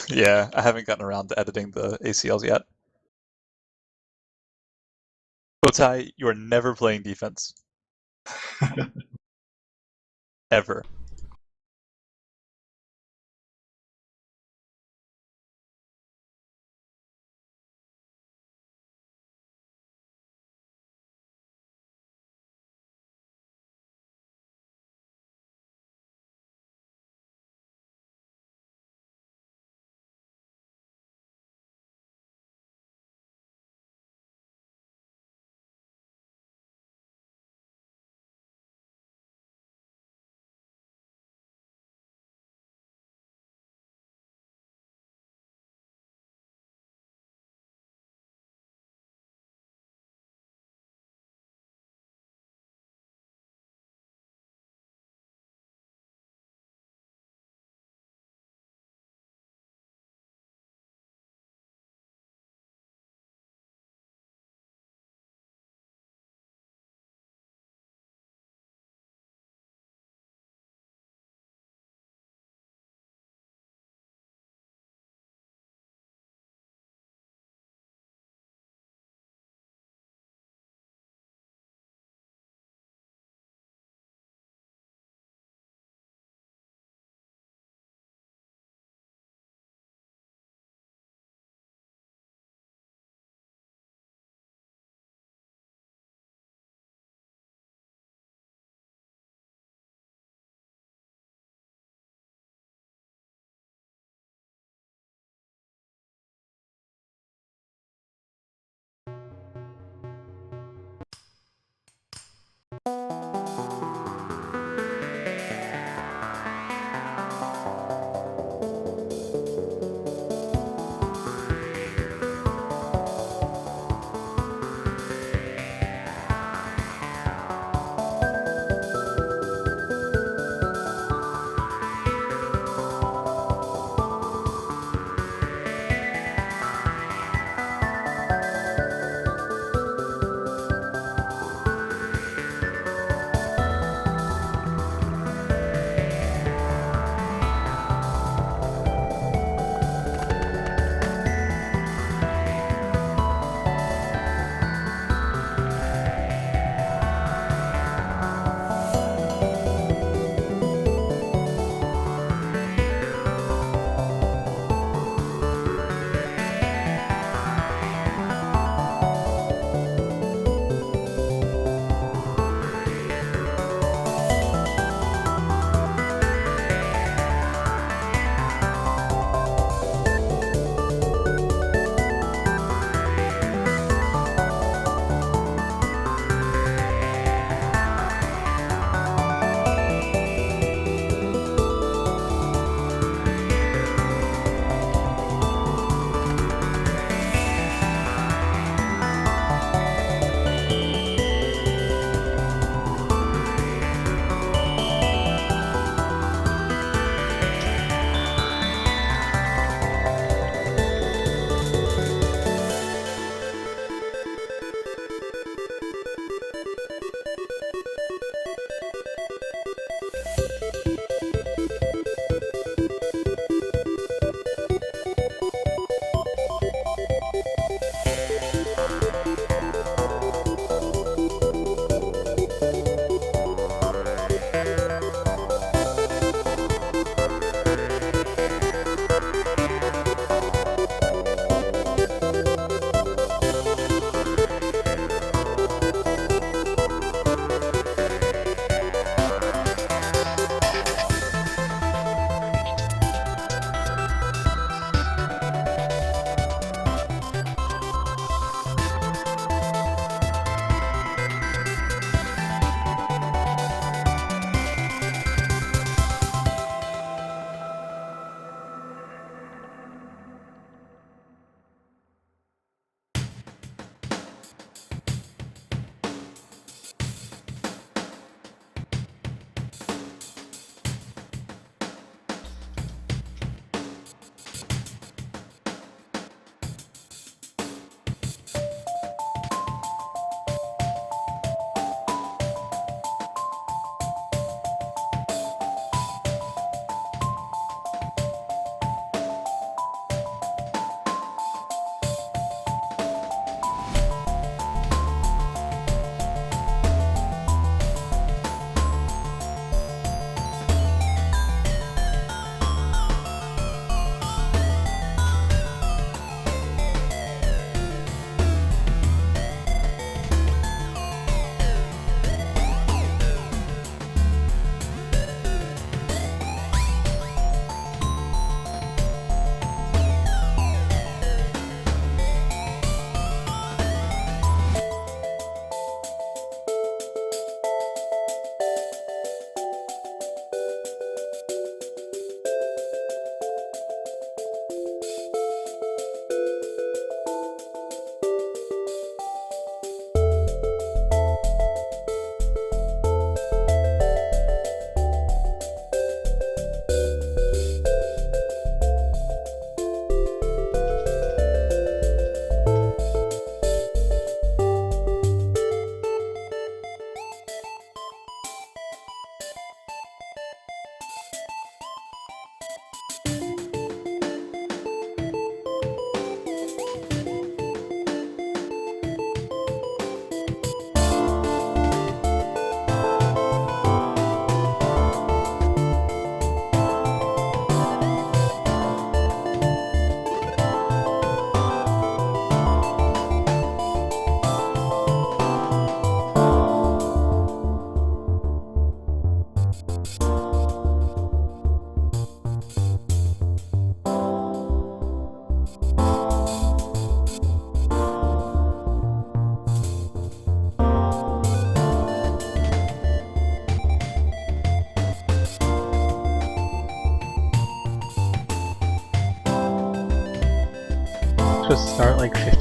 Yeah, I haven't gotten around to editing the ACLs yet. Botai, you are never playing defense. Ever.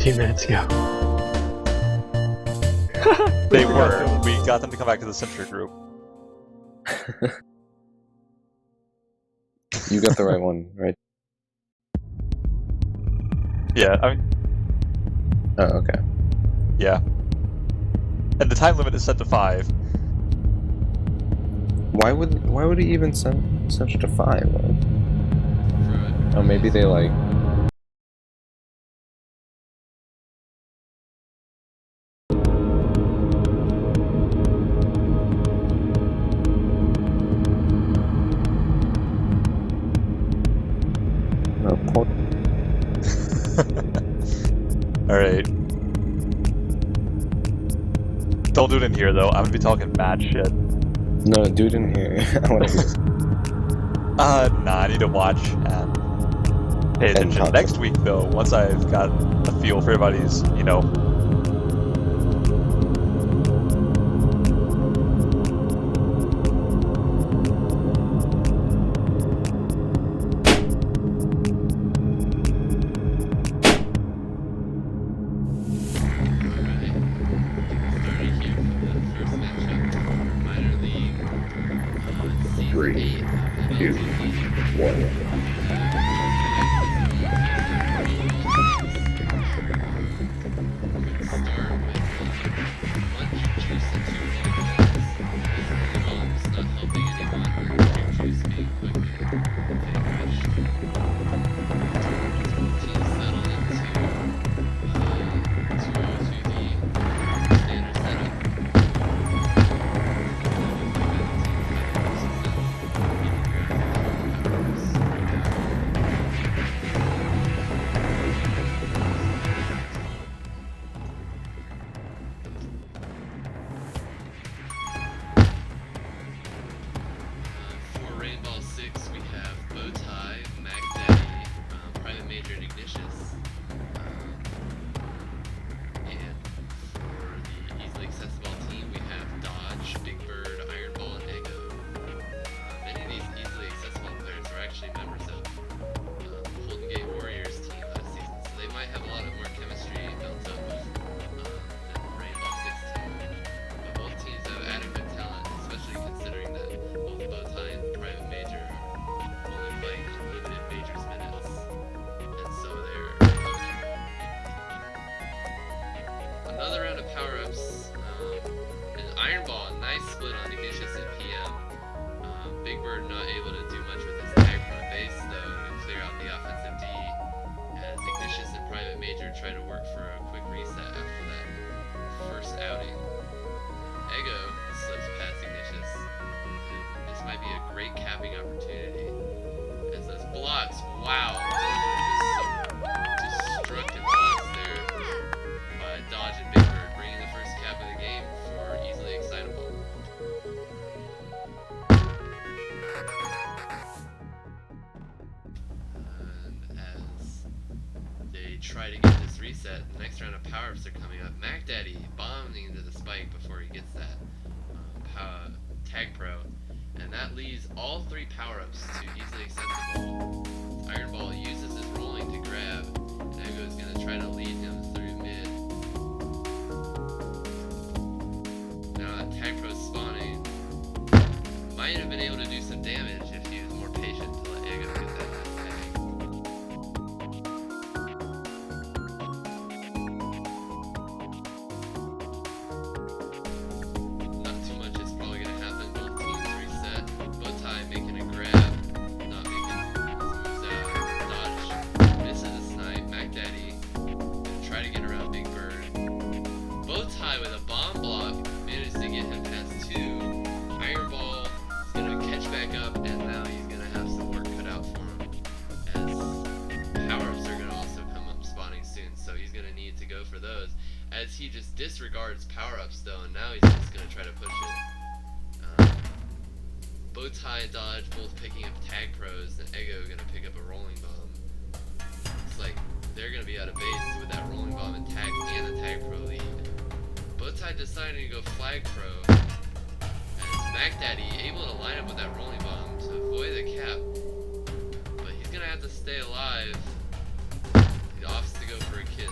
15 minutes ago. They were. We got them to come back to the Sentry group. You got the right one, right? Yeah, I mean, Oh, okay. yeah. And the time limit is set to 5. Why would he even send it to 5? Oh, maybe they like. No, poor. Alright. Don't do it in here, though. I'm gonna be talking mad shit. No, do it in here. I want to hear. Nah, I need to watch and pay attention. talk. Next week, though, once I've got a feel for everybody's, you know... For Rainball 6, we have Bowtie, MacDaddy, Private Major, and Ignatius. And for the easily accessible team, we have Dodge, Big Bird, Ironball, and Ego. Many of these easily accessible players are actually members of the Holden Gate Warriors team last season, so they might have a lot more chemistry built up than the Rainball 6 team. But both teams have adequate talent, especially considering that both Bowtie and Private Major only play limited Majors minutes, and so they're another round of power-ups. And Ironball, nice split on Ignatius and PM. Big Bird not able to do much with his tag from base though to clear out the offensive D, as Ignatius and Private Major try to work for a quick reset after that first outing. Ego slips past Ignatius. This might be a great capping opportunity, as those blocks, wow, those are just destructive blocks there by Dodge and Big Bird, bringing the first cap of the game for easily excitable. And as they try to get this reset, the next round of power-ups are coming up. MacDaddy bombing into the spike before he gets that Tag Pro, and that leaves all 3 power-ups to easily accessible. Ironball uses his rolling to grab, and Ego is going to try to lead him through mid. Now that Tag Pro's spawning, might have been able to do some damage if he was more patient to let Ego get that last tag. Not too much is probably going to happen. Both teams reset. Bowtie making a grab, not making his moves out. Dodge misses a snipe. MacDaddy gonna try to get around Big Bird. Bowtie with a bomb block manages to get him past 2. Ironball is gonna catch back up, and now he's gonna have some work cut out for him, as power-ups are gonna also come up spawning soon, so he's gonna need to go for those, as he just disregards power-ups though, and now he's just gonna try to push it. Bowtie and Dodge both picking up tag pros, and Ego gonna pick up a rolling bomb. It's like they're gonna be out of base with that rolling bomb and the tag pro lead. Bowtie deciding to go flag pro, as MacDaddy able to line up with that rolling bomb to avoid the cap, but he's gonna have to stay alive. He opts to go for a kiss.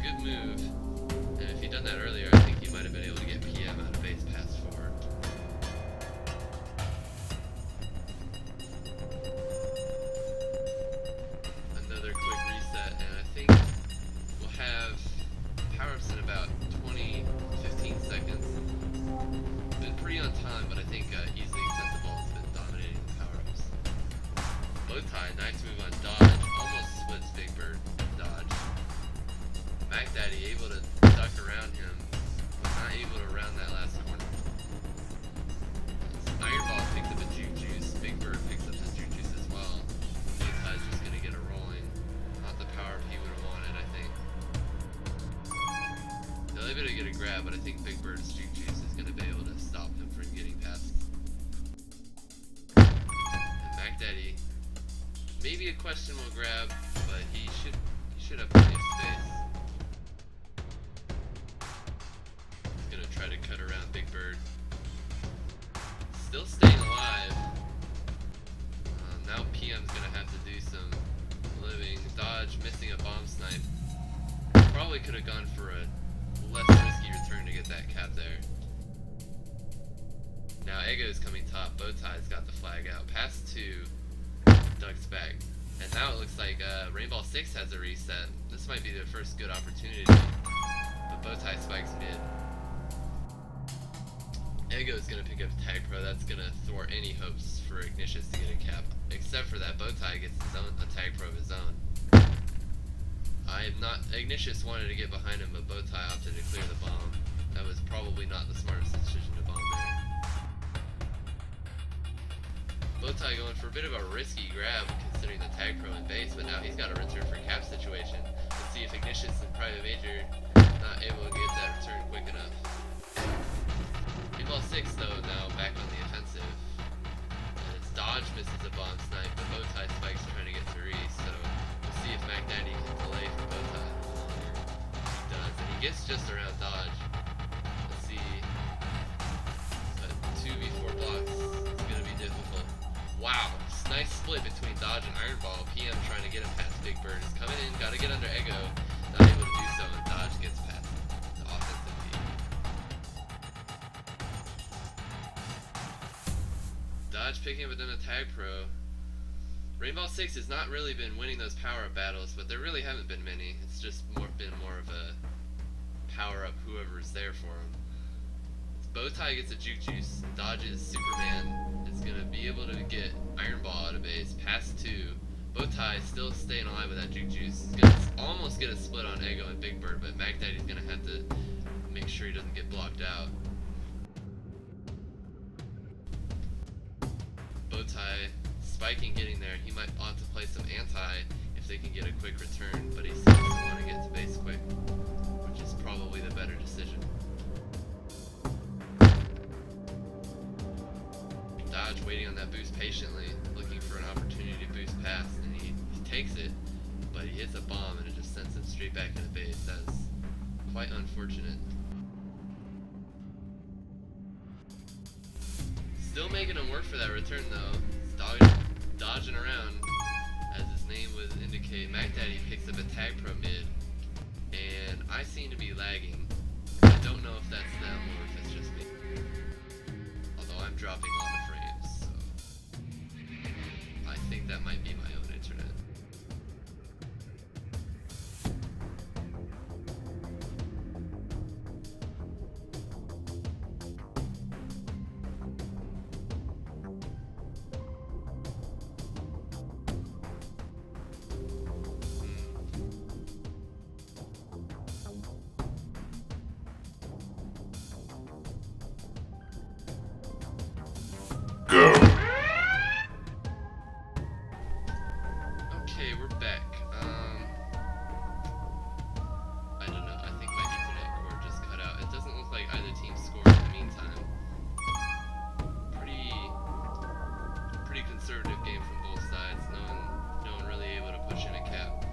good move. And if he'd done that earlier, I think he might have been able to get PM out of base pass 4. Another quick reset, and I think we'll have power-ups in about 15 seconds. Been pretty on time, but I think easily Accessiball has been dominating the power-ups. Bowtie, nice move on dodge, almost splits Big Bird dodge. Mac Daddy able to duck around him, but not able to round that last corner. Ironball picks up a Juke Juice, Big Bird picks up his Juke Juice as well. Bowtie's just gonna get a rolling. Not the power he would have wanted, I think. They'll be able to get a grab, but I think Big Bird's Juke Juice is gonna be able to stop him from getting past. And Mac Daddy, maybe a questionable grab, but he should have plenty of space. He's gonna try to cut around Big Bird. Still staying alive. Now PM's gonna have to do some living. Dodge, missing a bomb snipe. Probably could have gone for a less risky return to get that cap there. Now Eggo's coming top. Bowtie's got the flag out. Pass 2. Ducks back. And now it looks like Rainball 6 has a reset. This might be their first good opportunity. But Bowtie spikes mid. Eggo's gonna pick up Tag Pro. That's gonna thwart any hopes for Ignatius to get a cap. Except for that Bowtie gets a Tag Pro of his own. Ignatius wanted to get behind him, but Bowtie opted to clear the bomb. That was probably not the smartest decision to bomb there. Bowtie going for a bit of a risky grab considering the Tag Pro in base, but now he's got a return for cap situation. Let's see if Ignatius in private major not able to get that return quick enough. Rainball 6 though now back on the offensive. And it's dodge misses a bomb snipe, but Bowtie spikes trying to get 3, so we'll see if Mac Daddy can delay for Bowtie. He does, and he gets just around dodge. Let's see. But 2v4 blocks is gonna be difficult. Wow, nice split between dodge and Ironball. PM trying to get him past Big Bird. Is coming in, gotta get under Eggo. Not able to do so, and dodge gets past the offensive team. Dodge picking up another Tag Pro. Rainball 6 has not really been winning those power-up battles, but there really haven't been many. It's just been more of a power-up whoever's there for him. Bowtie gets a Juke Juice. Dodge's Superman is going to be able to get Ironball out of base. Pass 2. Bowtie still staying alive with that Juke Juice. He's going to almost get a split on Eggo and Big Bird, but Mac Daddy's going to have to make sure he doesn't get blocked out. Bowtie spiking getting there. He might opt to play some anti if they can get a quick return, but he still doesn't want to get to base quick, which is probably the better decision. Dodge waiting on that boost patiently, looking for an opportunity to boost past, and he takes it, but he hits a bomb and it just sends him straight back into base. That's quite unfortunate. Still making him work for that return though. Dodging around, as his name would indicate. Mac Daddy picks up a Tag Pro mid, and I seem to be lagging. I don't know if that's them or if it's just me. Although I'm dropping a lot of frames, so I think that might be my own internet. Okay, we're back. I don't know. I think my Ethernet cord just cut out. It doesn't look like either team scored in the meantime. Pretty conservative game from both sides. No one really able to push in a cap.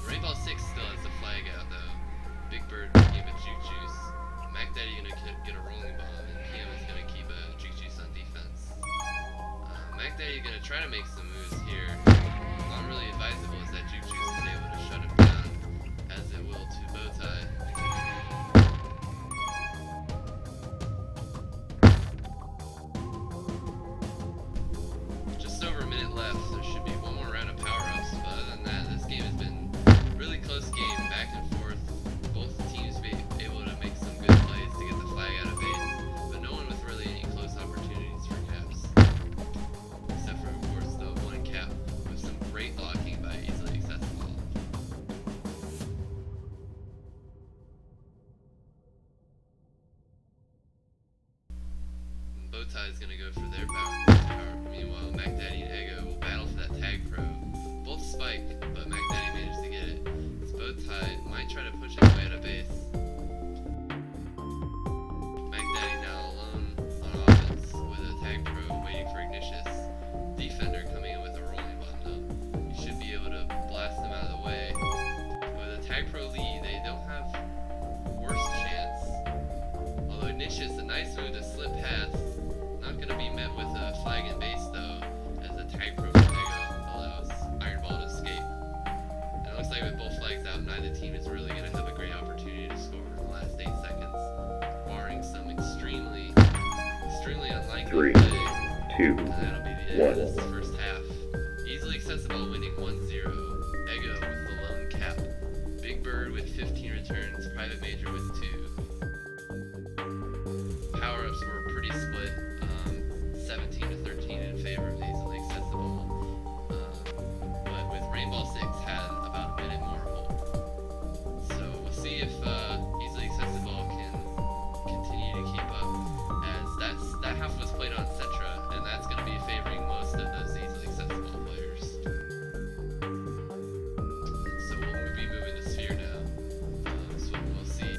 Rainball 6 still has the flag out though. Big Bird gave a Juke Juice. Mac Daddy gonna get a rolling bomb, and PM is gonna keep a Juke Juice on defense. Mac Daddy gonna try to make some moves here. Not really advisable as that Juke Juice is able to shut him down. Bowtie is going to go for their power. Meanwhile, Mac Daddy and Ego will battle for that tag pro. Both spike, but Mac Daddy managed to get it. This Bowtie might try to push his way out of base. Mac Daddy now alone on offense with a tag pro waiting for Ignatius. Defender coming in with a rolling bomb though. He should be able to blast them out of the way. With a tag pro lead, they don't have worse chance. Although Ignatius, a nice move to slip past. Not going to be met with a flag in base though, as the tag pro from Ego allows Ironball to escape. And it looks like with both flags out, neither team is really going to have a great opportunity to score in the last 8 seconds, barring some extremely unlikely 3, play. 2, And that'll be the end of 1. this first half. Easily Accessiball winning 1-0. Ego with the lone cap. Big Bird with 15 returns. Private Major with 2. Power-ups were pretty split. 17 to 13 in favor of Easily Accessiball. But with Rainball 6 had about a minute more hold. So we'll see if Easily Accessiball can continue to keep up, as that half was played on Centra, and that's going to be favoring most of those Easily Accessible players. So we'll be moving to Sphere now. So we'll see.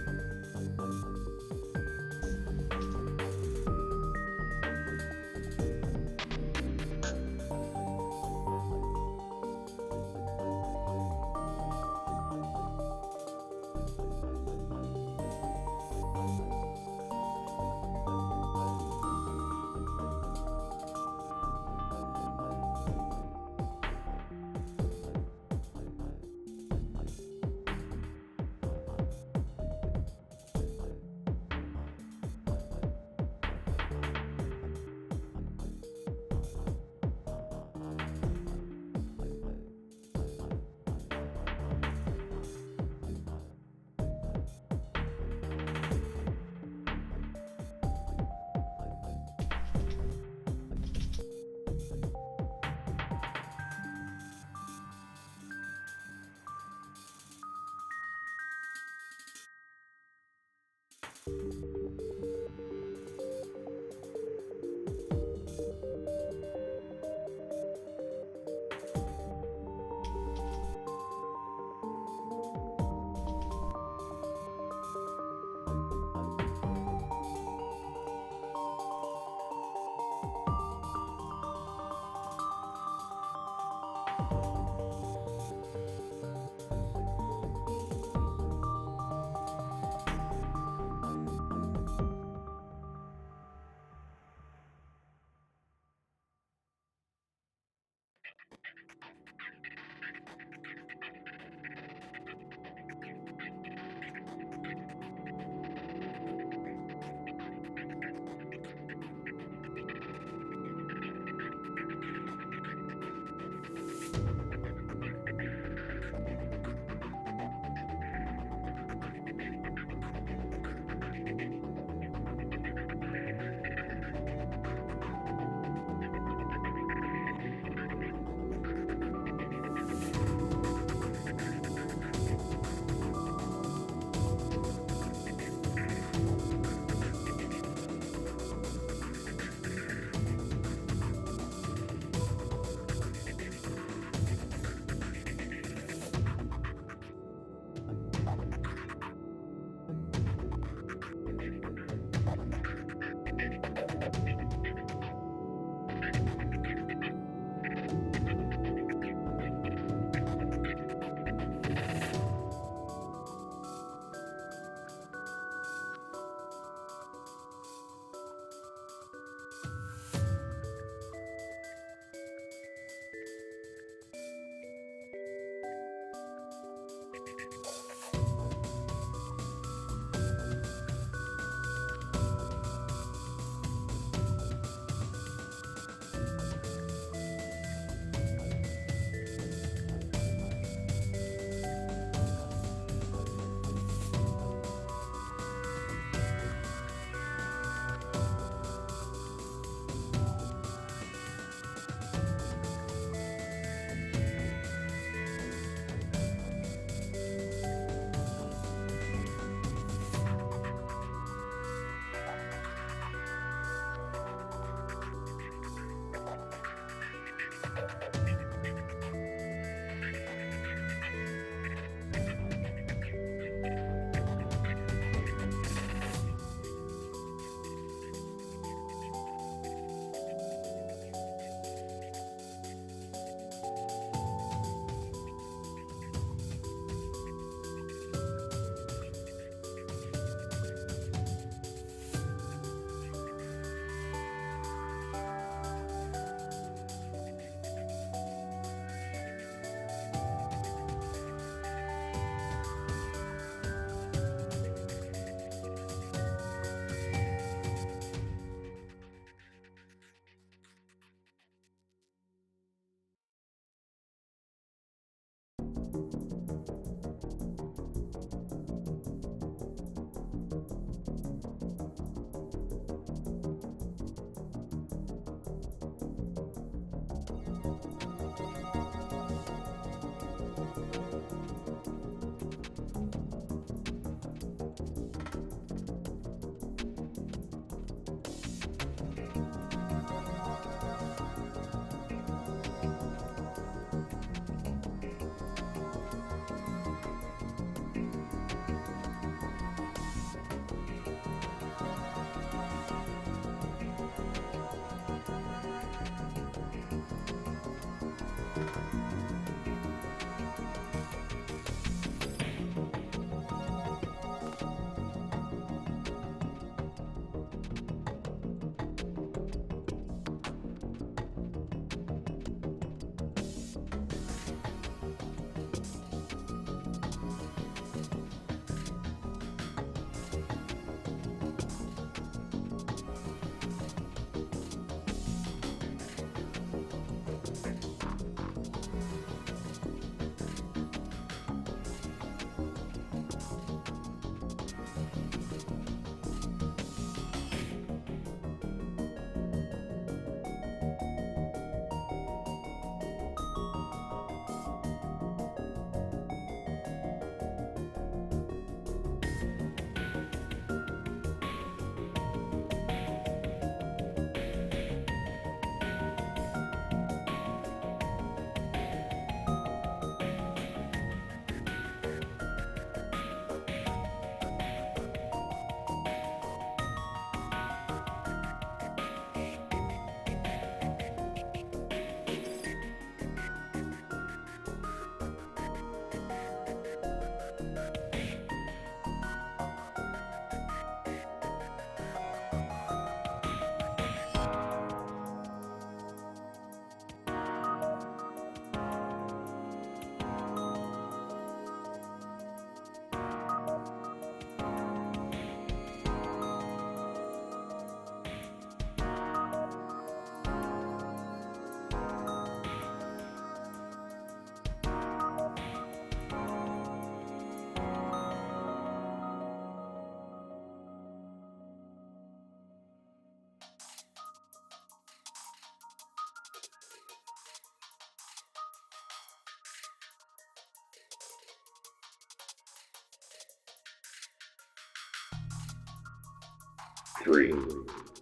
3,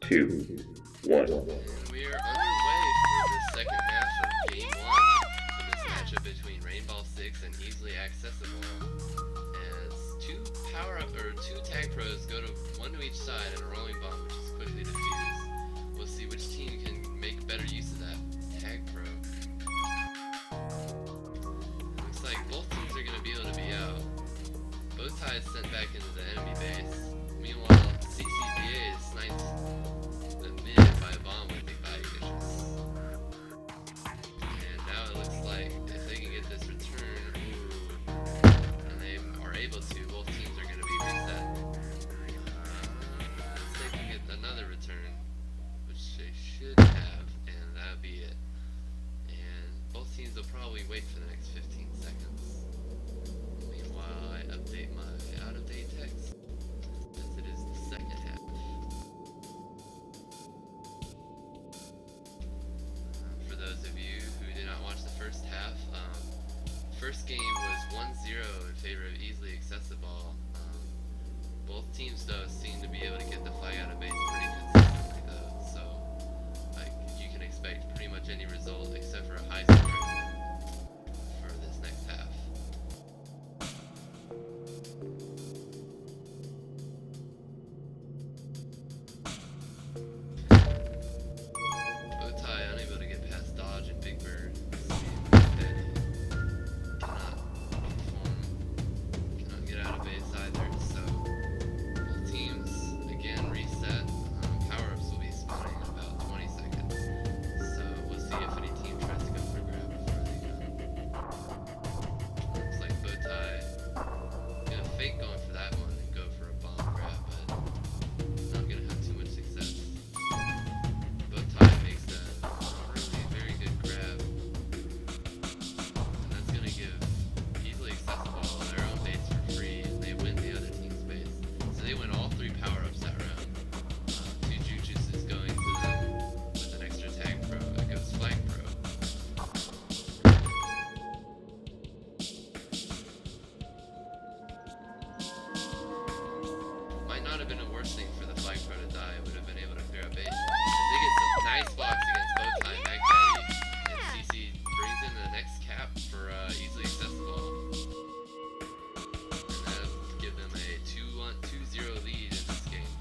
2, 1. And we are underway for the second half of Game 1 for this matchup between Rainball 6 and Easily Accessiball. As two tag pros go to one to each side and a rolling bomb, which is quickly defused. We'll see which team can make better use of that tag pro. Looks like both teams are going to be able to be out. Bowtie is sent back into the enemy base. Meanwhile, CCDA is sniped the mid by a bomb with big body glitches. And now it looks like if they can get this return, and they are able to, both teams are going to be reset. If they can get another return, which they should have, and that'll be it. And both teams will probably wait for the next 15 seconds. Meanwhile, I update my out-of-date text. It is the second half. For those of you who did not watch the first half, first game was 1-0 in favor of Easily Accessiball. Both teams though seem to be able to get the flag out of base pretty consistently though, so you can expect pretty much any result except for a high score for this next half. Bowtie unable to get past Dodge and Big Bird. Cannot get out of base either, so both teams again reset. Power-ups will be spawning in about 20 seconds. So we'll see if any team tries to go for a grab before they went all 3 power-ups that round. 2 juke juices going to them with an extra tag pro. It goes flag pro. Might not have been a worse thing for the flag pro to die. It would have been able to clear a base. As they get some nice blocks against Bowtie, Magdaddy, and CC brings in the next cap for easily accessible. And that'll give them a 2-0 lead in this game.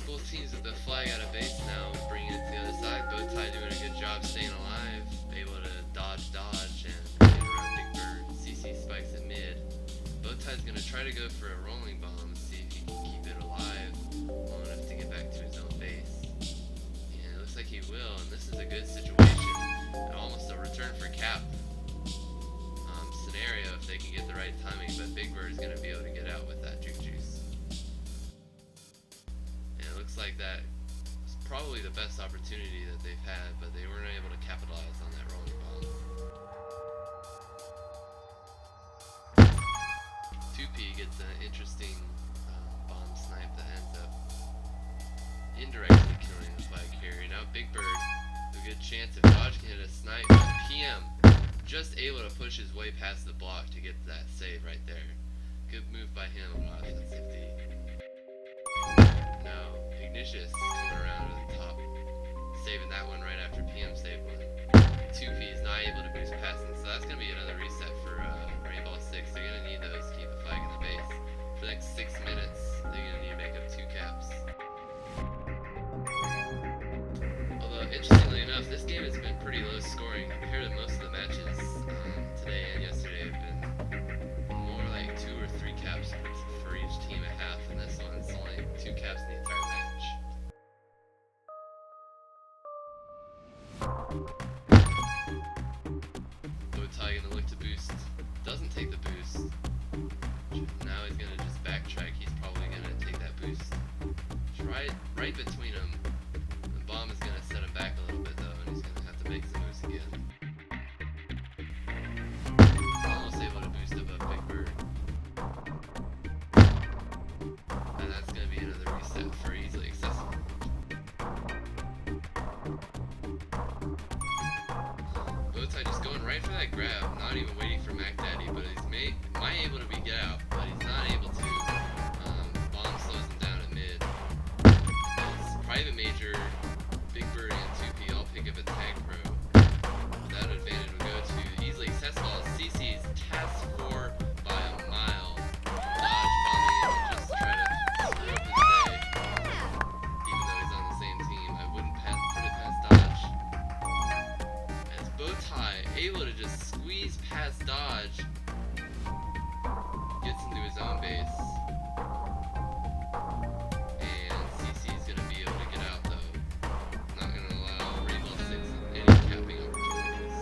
Both teams with the flag out of base now, bringing it to the other side. Bowtie doing a good job staying alive, able to dodge, and get around Big Bird. CC spikes at mid. Bowtie's going to try to go for a rolling bomb, see if he can keep it alive long enough to get back to his own base. And it looks like he will, and this is a good situation. Almost a return for cap scenario if they can get the right timing, but Big Bird is going to be able to get out with that juke juice. And it looks like that was probably the best opportunity that they've had, but they weren't able to capitalize on that rolling bomb. 2P gets an interesting bomb snipe that ends up indirectly killing the flag carrier. Now Big Bird, a good chance if Dodge can hit a snipe. PM just able to push his way past the block to get that save right there. Good move by him on offensive D. Now Ignatius coming around to the top, saving that one right after PM saved one. 2P is not able to boost passing, so that's going to be another reset for Rainball 6. They're going to need those to keep the flag in the base. For the next 6 minutes, they're going to need to make up 2 caps. Although, interestingly enough, this game has been pretty low scoring compared to most of the matches today and yesterday have been more like 2 or 3 caps for each team at half, and this one's only 2 caps in the entire match. Bowtie gonna look to boost, doesn't take the boost. Now he's gonna just backtrack, he's probably gonna take that boost. Right between them. The bomb is gonna set him back a little bit though, and he's gonna have to make some moves again. Almost able to boost above Big Bird. And that's gonna be another reset for easily accessible. Bowtie just going right for that grab, not even waiting for Magdaddy, but he's might able to get out, but he's not able to. Bomb slows him down at mid. It's private major, Big Bird, and 2P all pick up a tag pro. That advantage will go to easily accessible. CC's task 4 by a mile. Dodge bombing in just to try to screw up his day. Even though he's on the same team, I wouldn't put it past Dodge. As Bowtie able to just squeeze past Dodge, gets into his own base. And CC is going to be able to get out though. Not going to allow Rainball 6 any capping opportunities.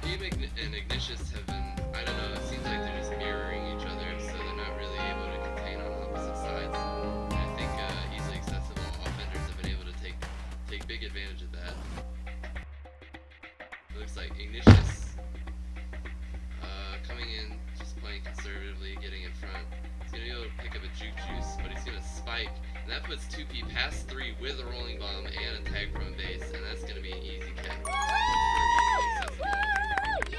PM and Ignatius have been, I don't know, it seems like they're just mirroring each other, so they're not really able to contain on opposite sides. And I think easily accessible offenders have been able to take big advantage of that. It looks like Ignatius coming in, just playing conservatively, getting in front. He's going to be able to pick up a juke juice, but he's going to spike. And that puts 2P past 3 with a rolling bomb and a tag from base, and that's going to be an easy cap. Accessible. I keep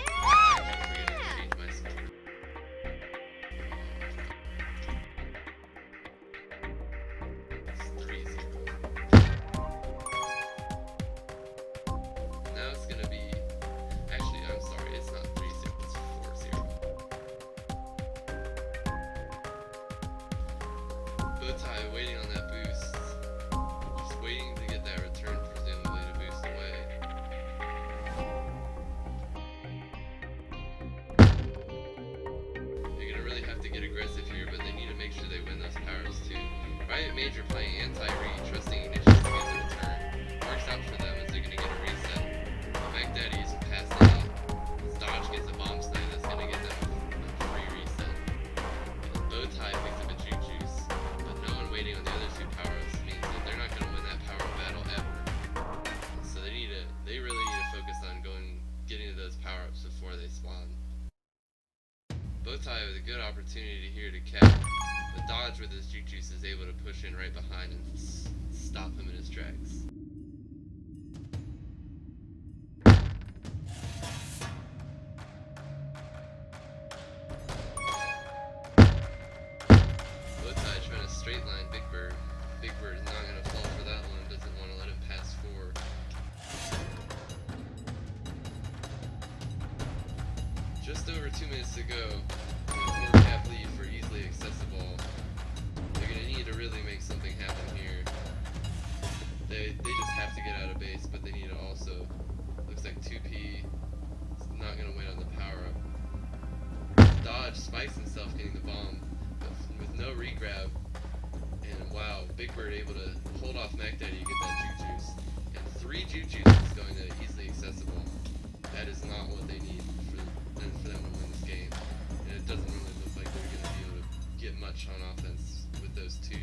forgetting to change my score. It's 3-0. Now it's going to be... Actually, I'm sorry, it's not 3-0, it's 4-0. Bowtie waiting on that boost. Just waiting to get that return, presumably, to boost away. They're going to really have to get aggressive here, but they need to make sure they win those powers too. Private Major playing anti-read, trusting Ignatius to get the return. Works out for them as they're going to get a reset. Magdaddy isn't past any. As Dodge gets a bomb snipe, that's going to get them a free reset. Bowtie with a good opportunity here to cap, but Dodge with his juke juice is able to push in right behind and stop him in his tracks. Bowtie trying to straight line Big Bird. Big Bird is not going to fall for that one, doesn't want to let him pass 4. Just over 2 minutes to go. 4 cap lead for easily accessible. They're going to need to really make something happen here. They just have to get out of base, but they need to also. Looks like 2P is not going to win on the power up. Dodge spikes himself getting the bomb, but with no regrab. And wow, Big Bird able to hold off Mac Daddy to get that juke juice. And 3 juke juices going to easily accessible. That is not what they need for them to win this game. And it doesn't really look like they're going to be able to get much on offense with those 2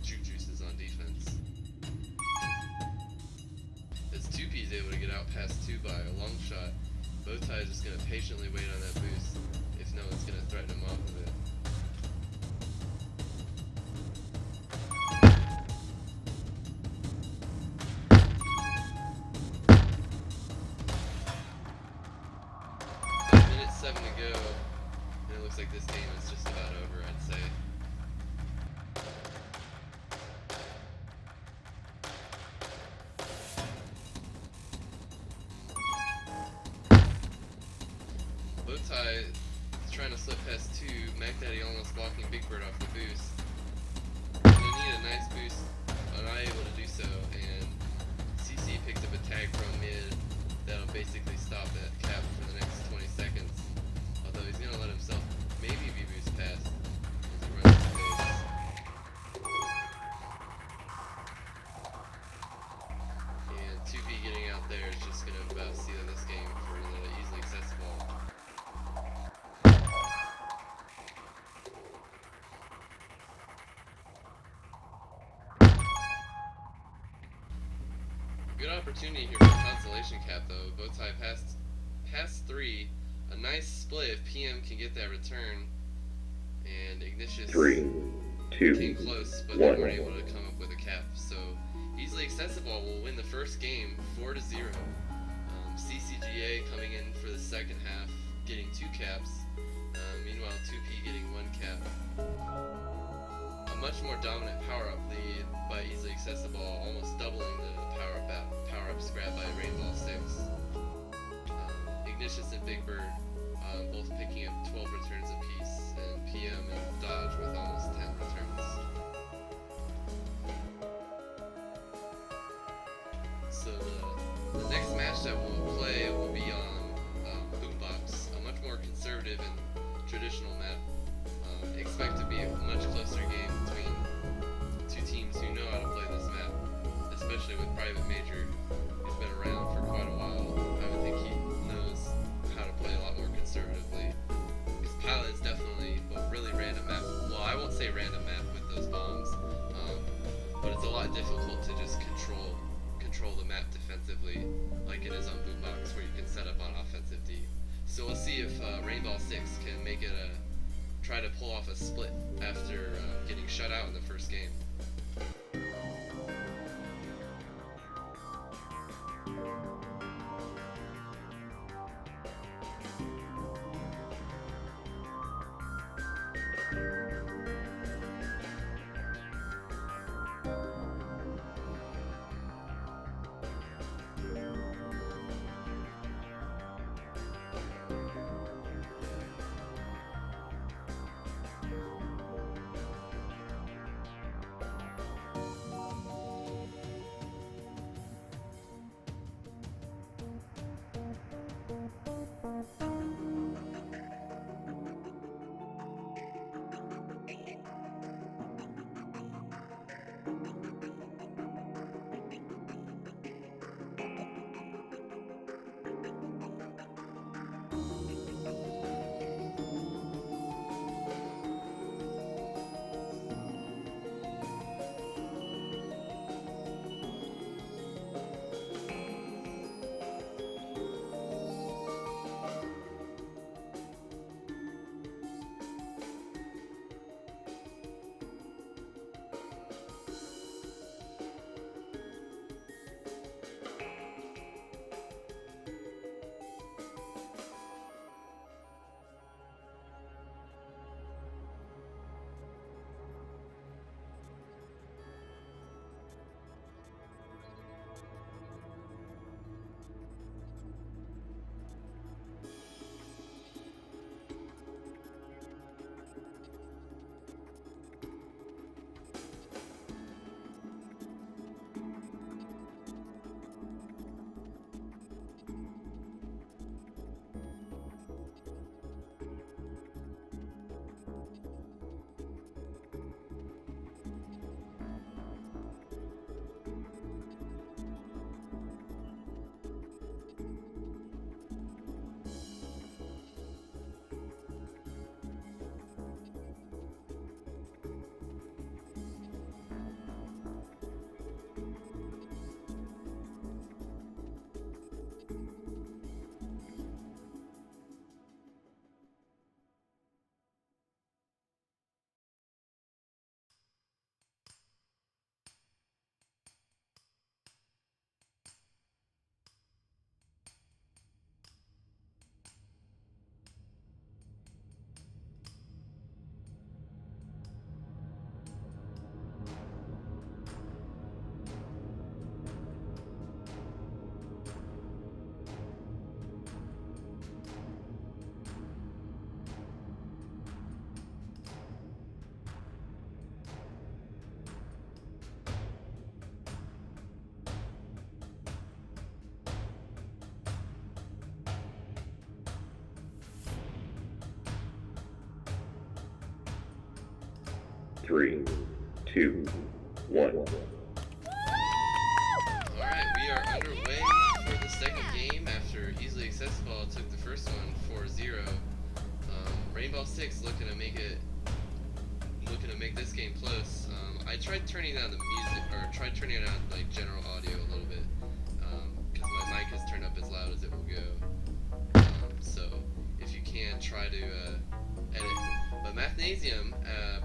juke juices on defense. As 2P is able to get out past 2 by a long shot, Bowtie is just going to patiently wait on that boost if no one's going to threaten him off of it. Like this game is just about over, I'd say. Bowtie is trying to slip past 2. Mac Daddy almost blocking Big Bird off the boost. They need a nice boost, but not able to do so, and CC picks up a tag from mid that'll basically stop that cap for the next 20 seconds. Although he's gonna let himself maybe be boost past as he runs his base. And 2P getting out there is just gonna about seal this game for the easily accessible. Good opportunity here for a consolation cap though. Bowtie past 3. A nice split if PM can get that return. And Ignatius 3, 2, came close, but 1. they weren't able to come up with a cap. So easily accessible will win the first game 4-0. CCGA coming in for the second half, getting 2 caps. Meanwhile, 2P getting 1 cap. A much more dominant power-up lead by easily accessible, almost doubling the power-ups grabbed by Rainball 6. Ignatius and Big Bird both picking up 12 returns apiece, and PM and Dodge with almost 10 returns. So the next match that we'll play will be on Boombox, a much more conservative and traditional map. Expect to be a much closer game between 2 teams who know how to play this map, especially with Private Major, who's been around for quite a while. I would think he knows how to play a lot more conservatively. Because Pilot is definitely a really random map. Well, I won't say random map with those bombs, but it's a lot difficult to just control the map defensively, like it is on Boombox, where you can set up on offensive D. So we'll see if Rainball 6 can make it try to pull off a split after getting shut out in the first game. 3, 2, 1. Alright, we are underway for the second game after Easily Accessiball took the first one 4-0. Rainball 6 looking to make this game close. I tried turning down the music, or tried turning down like general audio a little bit, because my mic is turned up as loud as it will go. So if you can, try to edit. But Mathnasium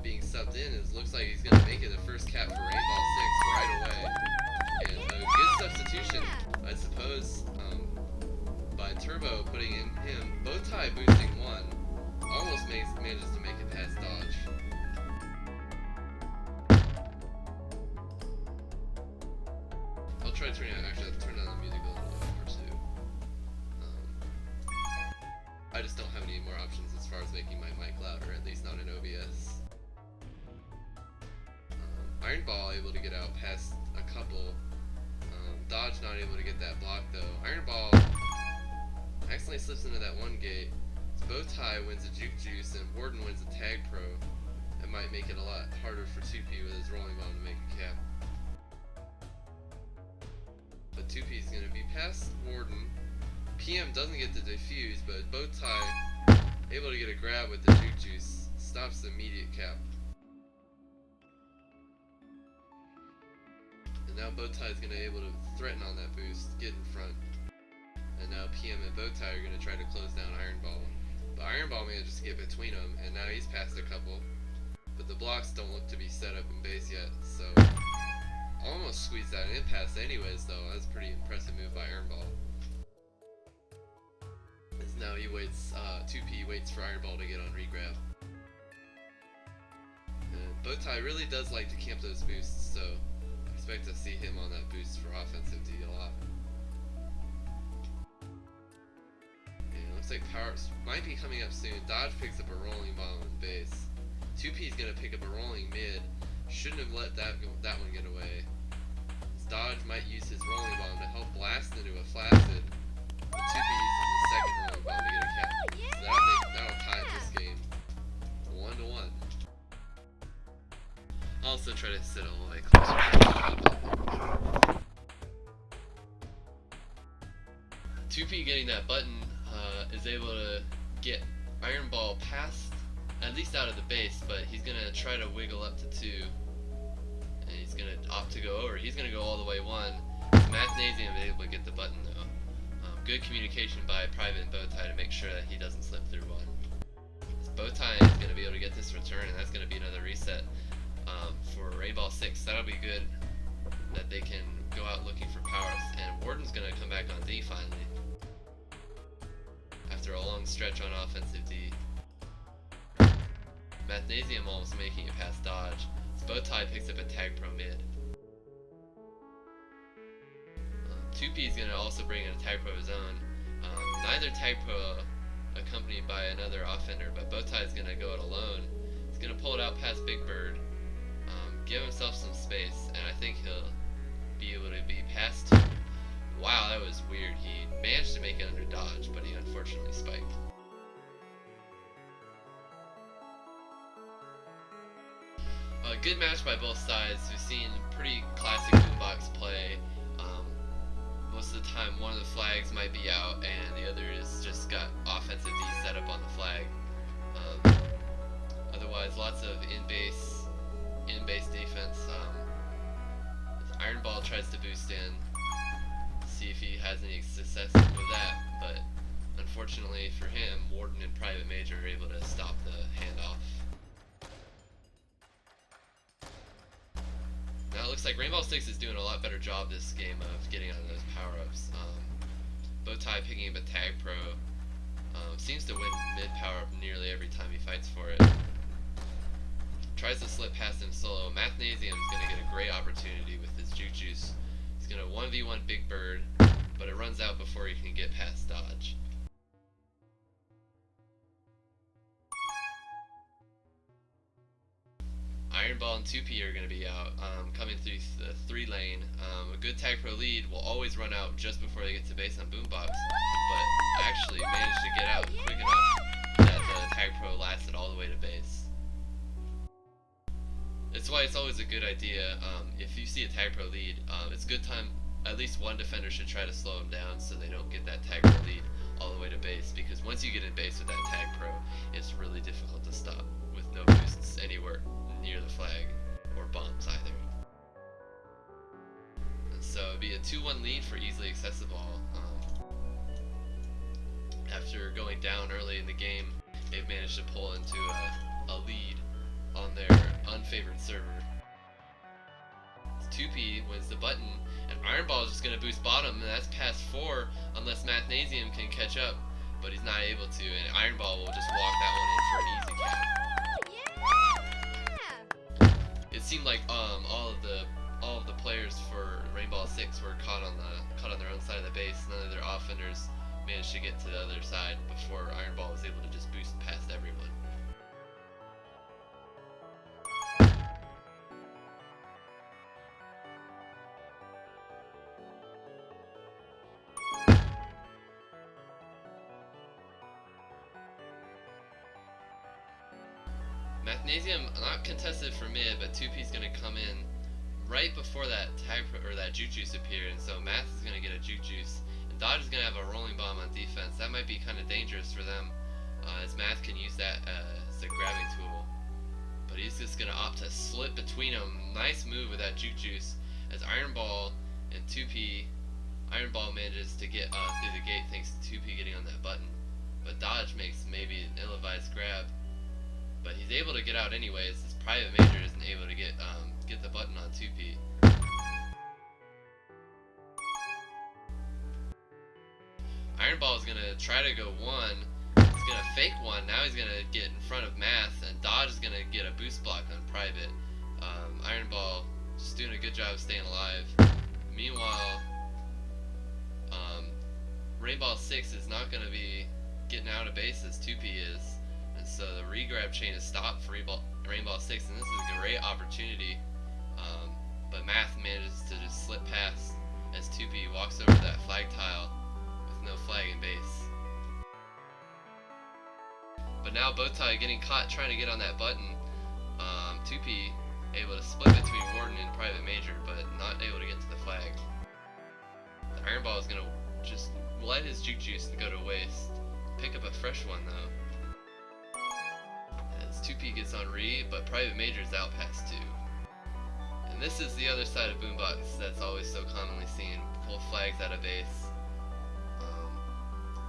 being subbed in looks like he's gonna make it the first cap for Rainball 6 right away. And a good substitution, I suppose, by Turbo putting in him. Bowtie boosting 1, almost manages to make it past Dodge. I'll try turning out, actually I have to turn down the music a little bit first too. I just don't have any more options as far as making my mic louder, at least not in OBS. Ironball able to get out past a couple. Dodge not able to get that block though. Ironball accidentally slips into that one gate. Bowtie wins a Juke Juice and Warden wins a Tag Pro. It might make it a lot harder for 2P with his rolling bomb to make a cap. But 2P is going to be past Warden. PM doesn't get the defuse, but Bowtie able to get a grab with the Juke Juice. Stops the immediate cap. And now Bowtie is going to be able to threaten on that boost, get in front. And now PM and Bowtie are going to try to close down Ironball. But Ironball manages to get between them, and now he's passed a couple. But the blocks don't look to be set up in base yet, so almost squeezed out an impasse anyways though. That's a pretty impressive move by Ironball. As now he waits, 2P waits for Ironball to get on regrab. And Bowtie really does like to camp those boosts, so I expect to see him on that boost for offensive D a lot. Looks like power-ups might be coming up soon. Dodge picks up a rolling bomb in base. 2P is going to pick up a rolling mid. Shouldn't have let that one get away. Dodge might use his rolling bomb to help blast into a flaccid. But 2P uses his second rolling bomb to get a cap. So that'll tie this game 1-1. I'll also try to sit a little bit closer. 2P getting that button is able to get Ironball past, at least out of the base, but he's going to try to wiggle up to 2. And he's going to opt to go over. He's going to go all the way 1. Mathnasium is able to get the button though. Good communication by Private and Bowtie to make sure that he doesn't slip through 1. Bowtie is going to be able to get this return, and that's going to be another reset for Rainball 6. That'll be good, that they can go out looking for power-ups. And Warden's going to come back on D finally, after a long stretch on offensive D. Mathnasium almost making it past Dodge. Bowtie picks up a Tag Pro mid. 2P is going to also bring in a Tag Pro of his own. Neither Tag Pro accompanied by another offender, but Bowtie is going to go it alone. He's going to pull it out past Big Bird, give himself some space, and I think he'll be able to be past 2. Wow, that was weird. He managed to make it under Dodge, but he unfortunately spiked. A good match by both sides. We've seen pretty classic boombox play. Most of the time one of the flags might be out and the other is just got offensive D set up on the flag. Otherwise lots of in-base defense. Ironball tries to boost in, see if he has any success with that, but unfortunately for him, Warden and Private Major are able to stop the handoff. Now it looks like Rainball 6 is doing a lot better job this game of getting on those power-ups. Bowtie picking up a Tag Pro. Seems to win mid power-up nearly every time he fights for it. Tries to slip past him solo. Mathnasium is going to get a great opportunity with his Juke Juice. He's going to 1v1 Big Bird, but it runs out before he can get past Dodge. Ironball and 2P are going to be out, coming through the 3 lane. A good Tag Pro lead will always run out just before they get to base on Boombox, but actually managed to get out quick enough that the Tag Pro lasted all the way to base. It's why it's always a good idea, if you see a tag pro lead, it's a good time, at least one defender should try to slow them down so they don't get that tag pro lead all the way to base, because once you get in base with that tag pro, it's really difficult to stop with no boosts anywhere near the flag, or bombs either. And so it'd be a 2-1 lead for easily accessible. After going down early in the game, they've managed to pull into a lead on their unfavored server. 2P wins the button, and Ironball is just going to boost bottom, and that's past 4 unless Mathnasium can catch up, but he's not able to, and Ironball will just walk that one in for an easy cap. It seemed like all of the players for Rainball 6 were caught on their own side of the base. None of their offenders managed to get to the other side before Ironball was able to just boost past everyone. Mathnasium not contested for mid, but 2P's gonna come in right before that tag or that juke juice appeared, and so Math is gonna get a juke juice, and Dodge is gonna have a rolling bomb on defense. That might be kind of dangerous for them, as Math can use that as a grabbing tool. But he's just gonna opt to slip between them. Nice move with that juke juice, as Ironball and 2P. Ironball manages to get through the gate thanks to 2P getting on that button, but Dodge makes maybe an ill-advised grab. But he's able to get out anyways. His private major isn't able to get the button on 2P. Ironball is gonna try to go 1. He's gonna fake 1. Now he's gonna get in front of Math, and Dodge is gonna get a boost block on private. Ironball just doing a good job of staying alive. Meanwhile, Rainball 6 is not gonna be getting out of base as 2P is. And so the regrab chain is stopped for Rainball 6, and this is a great opportunity. But Math manages to just slip past as 2P walks over that flag tile with no flag in base. But now Bowtie getting caught trying to get on that button. 2P able to split between Warden and Private Major, but not able to get to the flag. The Ironball is going to just let his juke juice go to waste. Pick up a fresh one though. 2P gets on re, but Private Major is out past 2. And this is the other side of Boombox that's always so commonly seen. Pull flags out of base.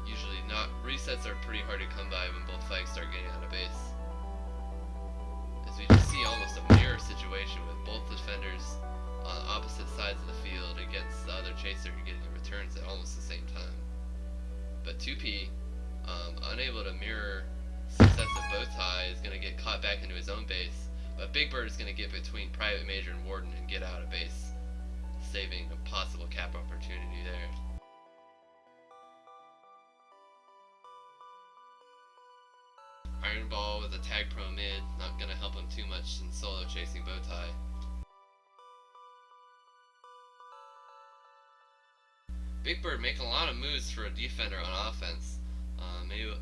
Usually not. Resets are pretty hard to come by when both flags start getting out of base. As we just see almost a mirror situation with both defenders on opposite sides of the field against the other chaser getting returns at almost the same time. But 2P, unable to mirror success of Bowtie, is going to get caught back into his own base, but Big Bird is going to get between Private Major and Warden and get out of base, saving a possible cap opportunity there. Ironball with a tag pro mid, not going to help him too much in solo chasing Bowtie. Big Bird making a lot of moves for a defender on offense.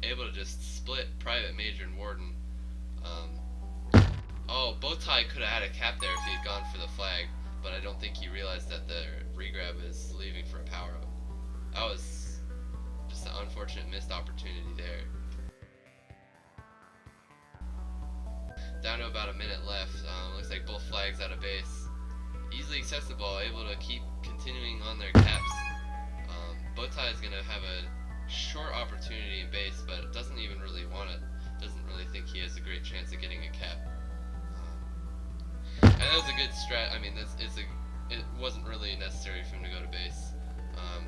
Able to just split Private Major and Warden. Bowtie could have had a cap there if he had gone for the flag, but I don't think he realized that the regrab is leaving for a power-up. That was just an unfortunate missed opportunity there. Down to about a minute left. Looks like both flags out of base. Easily accessible, able to keep continuing on their caps. Bowtie is going to have a short opportunity in base, but doesn't even really want it. Doesn't really think he has a great chance of getting a cap. And that was a good strat. I mean, it wasn't really necessary for him to go to base.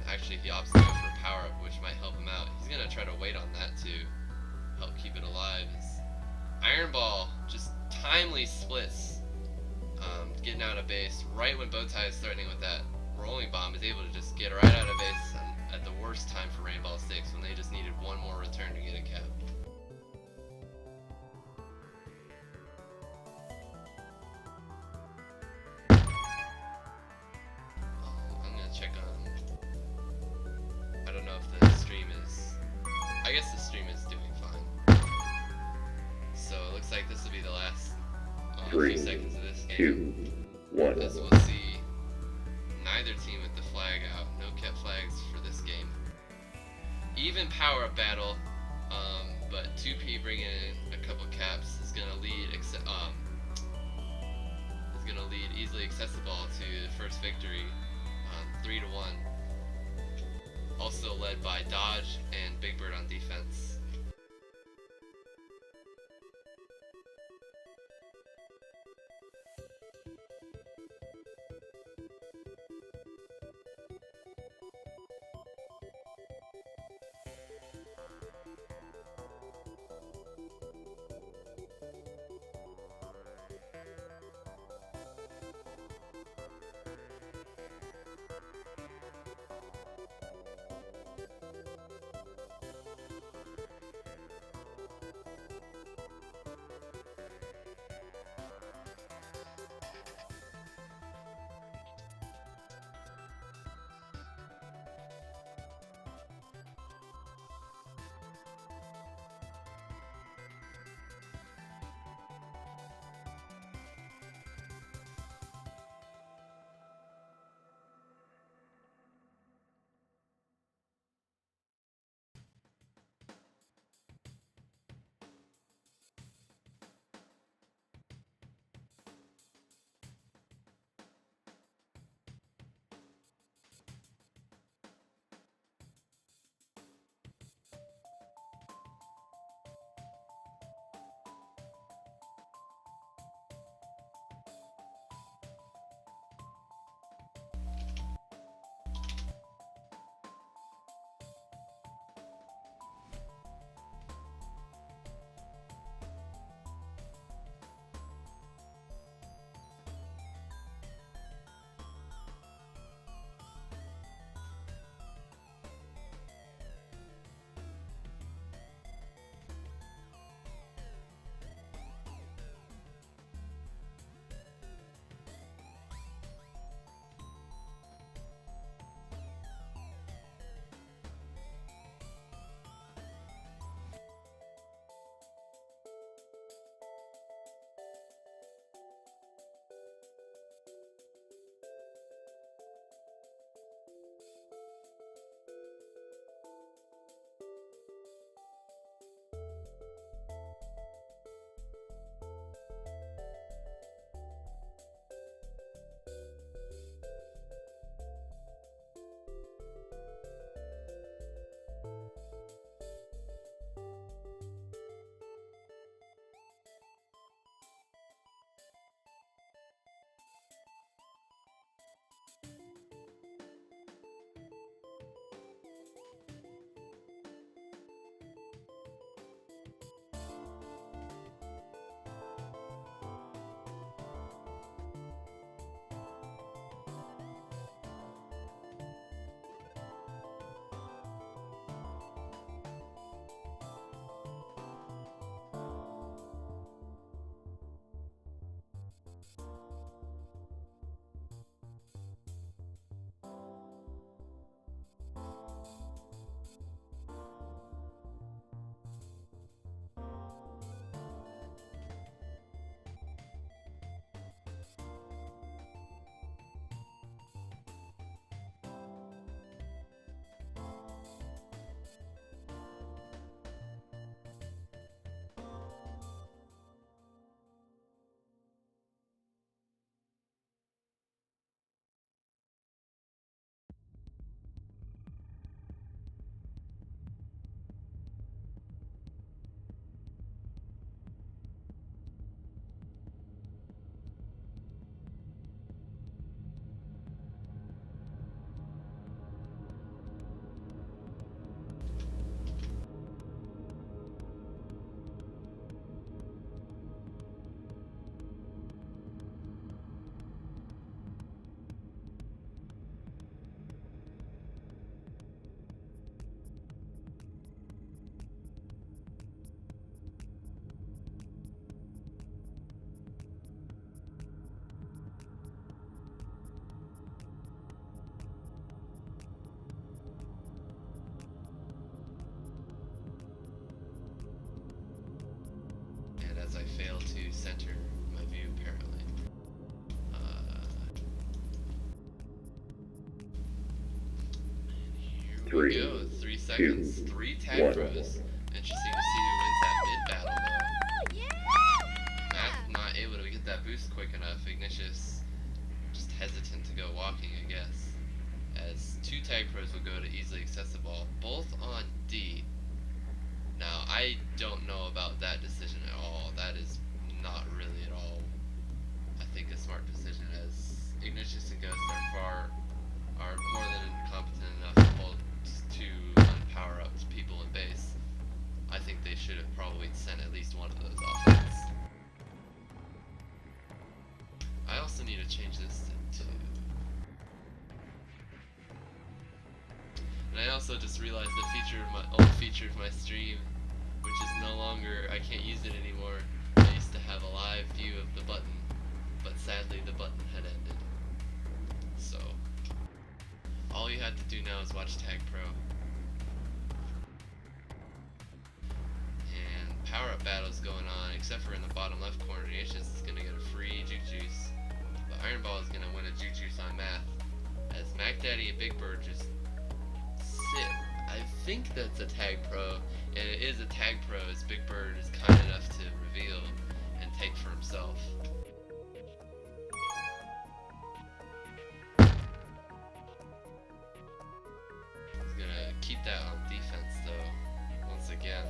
Actually, he opts to go for a power-up, which might help him out. He's going to try to wait on that to help keep it alive. Ironball just timely splits, getting out of base right when Bowtie is threatening with that rolling bomb, is able to just get right out of base at the worst time for Rainball 6 when they just needed one more return to get a cap. I'm gonna check on. I don't know if the stream is. I guess the stream is doing fine. So it looks like this will be the last a few 3, seconds of this 2, game. 1. As we'll see, neither team with the flag out. No kept flags for this game. Even power-up battle, but 2P bringing in a couple caps is gonna lead easily Accessiball to the first victory, 3-1. Also led by Dodge and Big Bird on defense. as I fail to center my view we Three, go. 3 seconds. 3 tag one. pros. Interesting to see who wins that mid battle though. Math not able to get that boost quick enough. Ignatius just hesitant to go walking, I guess. As 2 tag pros will go to easily accessible, both on D. Now, I don't know about that decision at all. That is not really at all, I think, a smart decision, as Ignatius and Ghost are more than competent enough to hold 2 power-ups people in base. I think they should have probably sent at least one of those offense. I also need to change this to 2. And I also just realized the old feature of my stream, which is no longer, I can't use it anymore. I used to have a live view of the button, but sadly the button had ended. So, all you have to do now is watch Tag Pro. And power-up battles going on, except for in the bottom left corner. Ignatius is going to get a free Juke Juice, but Iron Ball is going to win a Juke Juice on Math, as Mac Daddy and Big Bird just sit. I think that's a tag pro, and it is a tag pro, as Big Bird is kind enough to reveal and take for himself. He's gonna keep that on defense though, once again.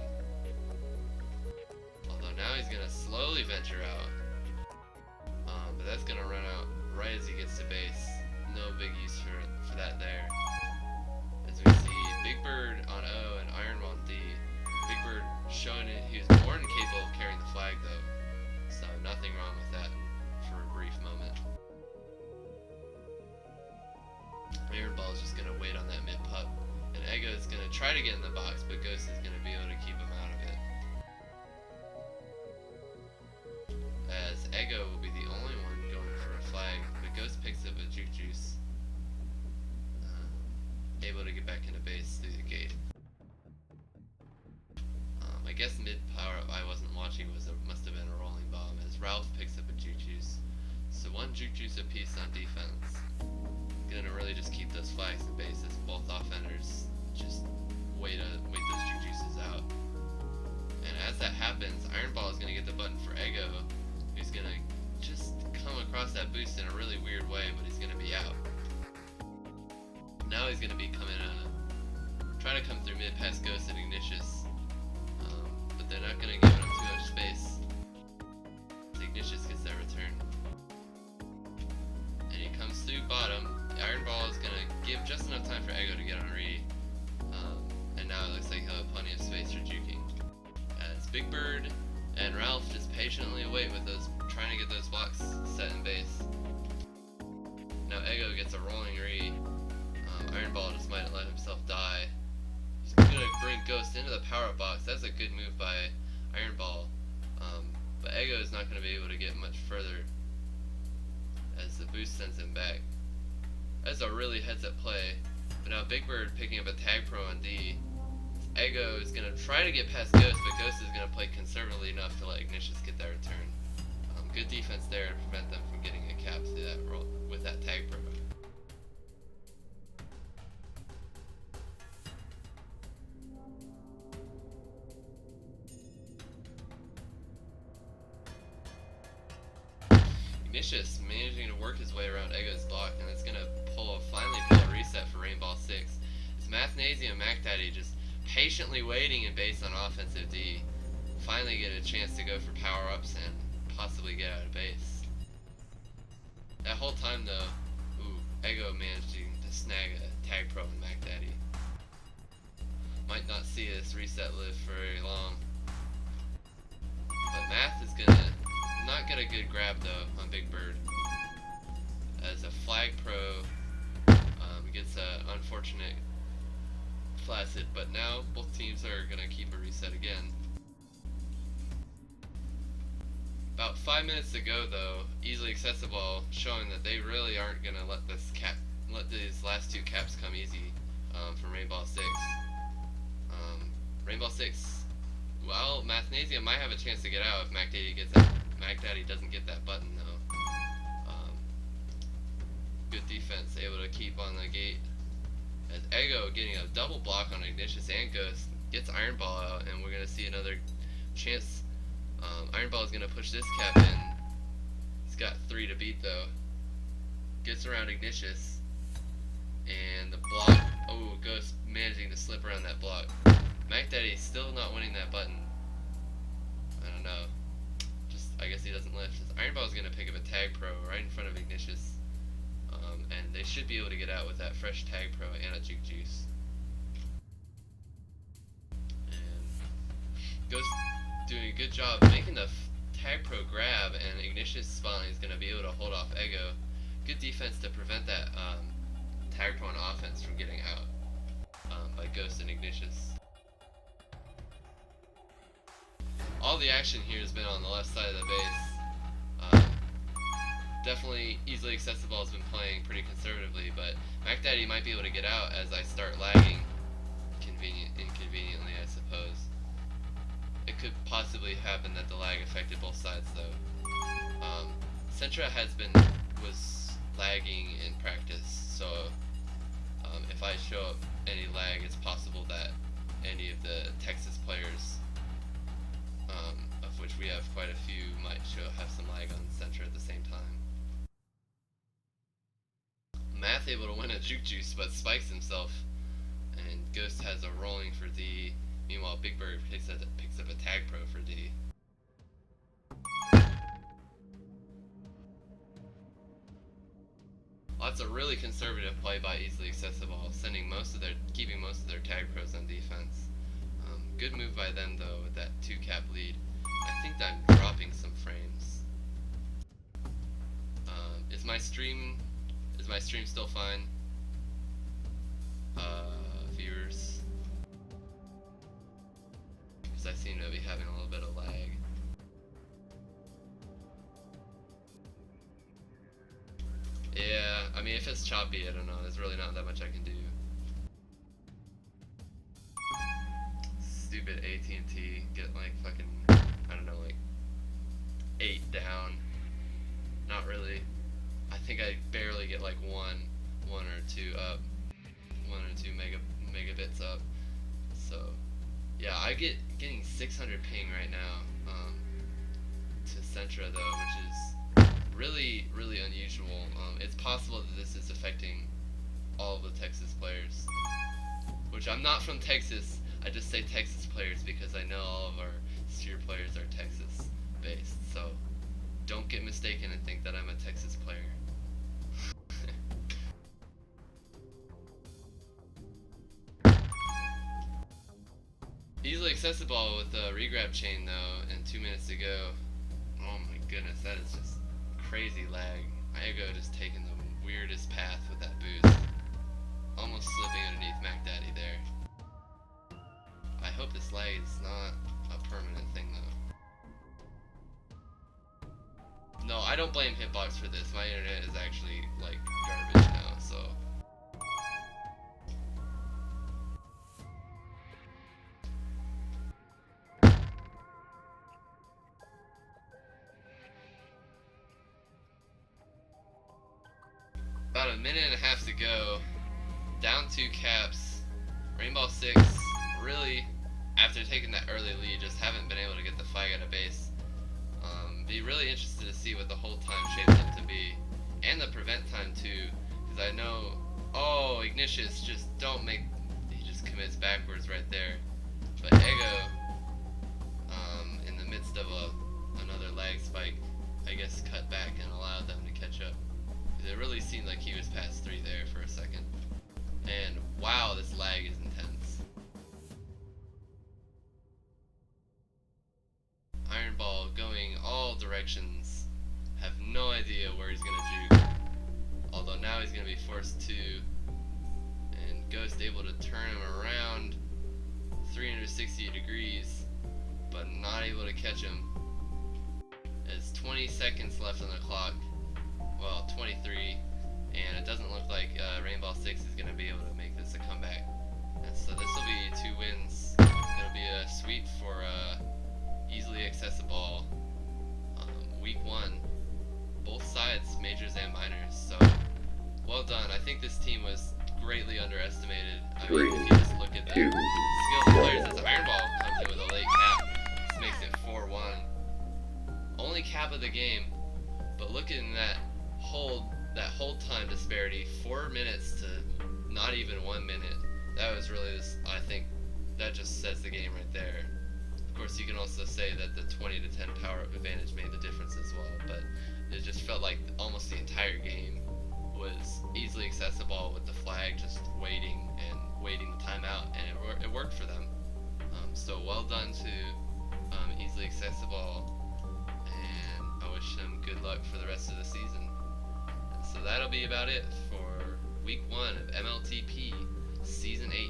Although now he's gonna slowly venture out. But that's gonna run out right as he gets to base. No big use for that there. As we see Big Bird on O and Iron on D. Big Bird showing it he was more than capable of carrying the flag though. So nothing wrong with that for a brief moment. Iron Ball is just going to wait on that mid pup. And Ego is going to try to get in the box, but Ghost is going to be able to keep him out of it. As Ego will be the only one going for a flag, but Ghost picks up a Juke Juice. Able to get back into base through the gate. I guess mid power up I wasn't watching must have been a rolling bomb, as Ralph picks up a Juke Juice. So 1 Juke Juice apiece on defense. Gonna really just keep those flags in base, as both offenders just wait those Juke Juices out. And as that happens, Iron Ball is gonna get the button for Ego, who's gonna just come across that boost in a really weird way, but he's gonna be out. Now he's going to be trying to come through mid past Ghost and Ignatius, but they're not going to give him too much space. So Ignatius gets that return. And he comes through bottom. The Iron Ball is going to give just enough time for Ego to get on read, and now it looks like he'll have plenty of space for juking. As Big Bird and Ralph just patiently await with those, trying to get those blocks set in base. Now Ego gets a rolling read. Iron Ball just might let himself die. He's gonna bring Ghost into the power-up box. That's a good move by Iron Ball. But Ego is not gonna be able to get much further, as the boost sends him back. That's a really heads-up play. But now Big Bird picking up a tag pro on D. Ego is gonna try to get past Ghost, but Ghost is gonna play conservatively enough to let Ignatius get that return. Good defense there to prevent them from getting a cap through that roll with that tag pro. Ignatius managing to work his way around Ego's block, and it's gonna finally pull a reset for Rainball 6. It's Mathnasium and Mac Daddy just patiently waiting in base on offensive D. Finally get a chance to go for power-ups and possibly get out of base. That whole time though, Ego managing to snag a tag pro with Mac Daddy. Might not see this reset live for very long. But Math is gonna not get a good grab though on Big Bird, as a flag pro gets an unfortunate flaccid, but now both teams are gonna keep a reset again. About 5 minutes to go though, easily accessible, showing that they really aren't gonna let these last 2 caps come easy from Rainball 6. Rainball 6, well, Mathnasium might have a chance to get out if Mac Daddy doesn't get that button though. Good defense, able to keep on the gate As Ego getting a double block on Ignatius and Ghost gets Iron Ball out, and we're gonna see another chance. Iron Ball is gonna push this cap in. He's got 3 to beat though. Gets around Ignatius, and the block. Oh, Ghost managing to slip around that block. Mac Daddy still not winning that button. I don't know. I guess he doesn't lift. Iron Ball is gonna pick up a Tag Pro right in front of Ignatius, and they should be able to get out with that fresh Tag Pro and a Juke Juice. And Ghost doing a good job making the Tag Pro grab, and Ignatius finally is gonna be able to hold off Ego. Good defense to prevent that Tag Pro on offense from getting out by Ghost and Ignatius. All the action here has been on the left side of the base. Definitely easily accessible has been playing pretty conservatively, but Mac Daddy might be able to get out as I start lagging inconveniently, I suppose. It could possibly happen that the lag affected both sides though. Sentra was lagging in practice, so if I show up any lag, it's possible that any of the Texas players, of which we have quite a few, might have some lag on Sentra at the same time. Math able to win a Juke Juice, but spikes himself, and Ghost has a rolling for D. Meanwhile, Big Bird picks up a Tag Pro for D. Lots of really conservative play by Easily Accessible, keeping most of their Tag Pros on defense. Good move by them though with that 2-cap lead. I think that I'm dropping some frames. Is my stream still fine? Viewers? Because I seem to be having a little bit of lag. Yeah, I mean if it's choppy, I don't know, there's really not that much I can do. Stupid AT&T, get like fucking, I don't know, like 8 down. Not really. I think I barely get like one or two up, 1 or 2 megabits up. So yeah, I getting 600 ping right now to Sentra though, which is really unusual. It's possible that this is affecting all of the Texas players, which I'm not from Texas. I just say Texas players because I know all of our Sphere players are Texas based, so don't get mistaken and think that I'm a Texas player. Easily accessible with the regrab chain though, and 2 minutes to go. Oh my goodness, that is just crazy lag. Ego just taking the weirdest path with that boost. Almost slipping underneath Mac Daddy there. I hope this lag is not a permanent thing though. No, I don't blame Hitbox for this. My internet is actually like garbage now, so. About a minute and a half to go. Down 2 caps. Rainball 6 really, after taking that early lead, just haven't been able to get the flag out of base. Be really interested to see what the hold time shapes up to be, and the prevent time too, because I know, oh, Ignatius just he just commits backwards right there. But Ego, in the midst of another lag spike, I guess cut back and allowed them to catch up. It really seemed like he was past 3 there for a second. And wow, this lag is intense. Iron Ball going all directions. Have no idea where he's gonna juke. Although now he's gonna be forced to. And Ghost able to turn him around 360 degrees, but not able to catch him. There's 20 seconds left on the clock. Well, 23, and it doesn't look like Rainball 6 is going to be able to make this a comeback. And so this will be 2 wins. It'll be a sweep for Easily Accessible week 1. Both sides, majors and minors. So well done. I think this team was greatly underestimated. I Three, mean, if you just look at the two, skill of the players, as Rainball comes in with a late cap, this makes it 4-1. Only cap of the game, but look at that hold time disparity, 4 minutes to not even 1 minute. That was really this. I think that just sets the game right there. Of course, you can also say that the 20 to 10 power advantage made the difference as well, but it just felt like almost the entire game was easily accessible with the flag just waiting the timeout, and it worked for them. So well done to easily accessible, and I wish them good luck for the rest of the season. And so that'll be about it for week 1 of MLTP Season 8.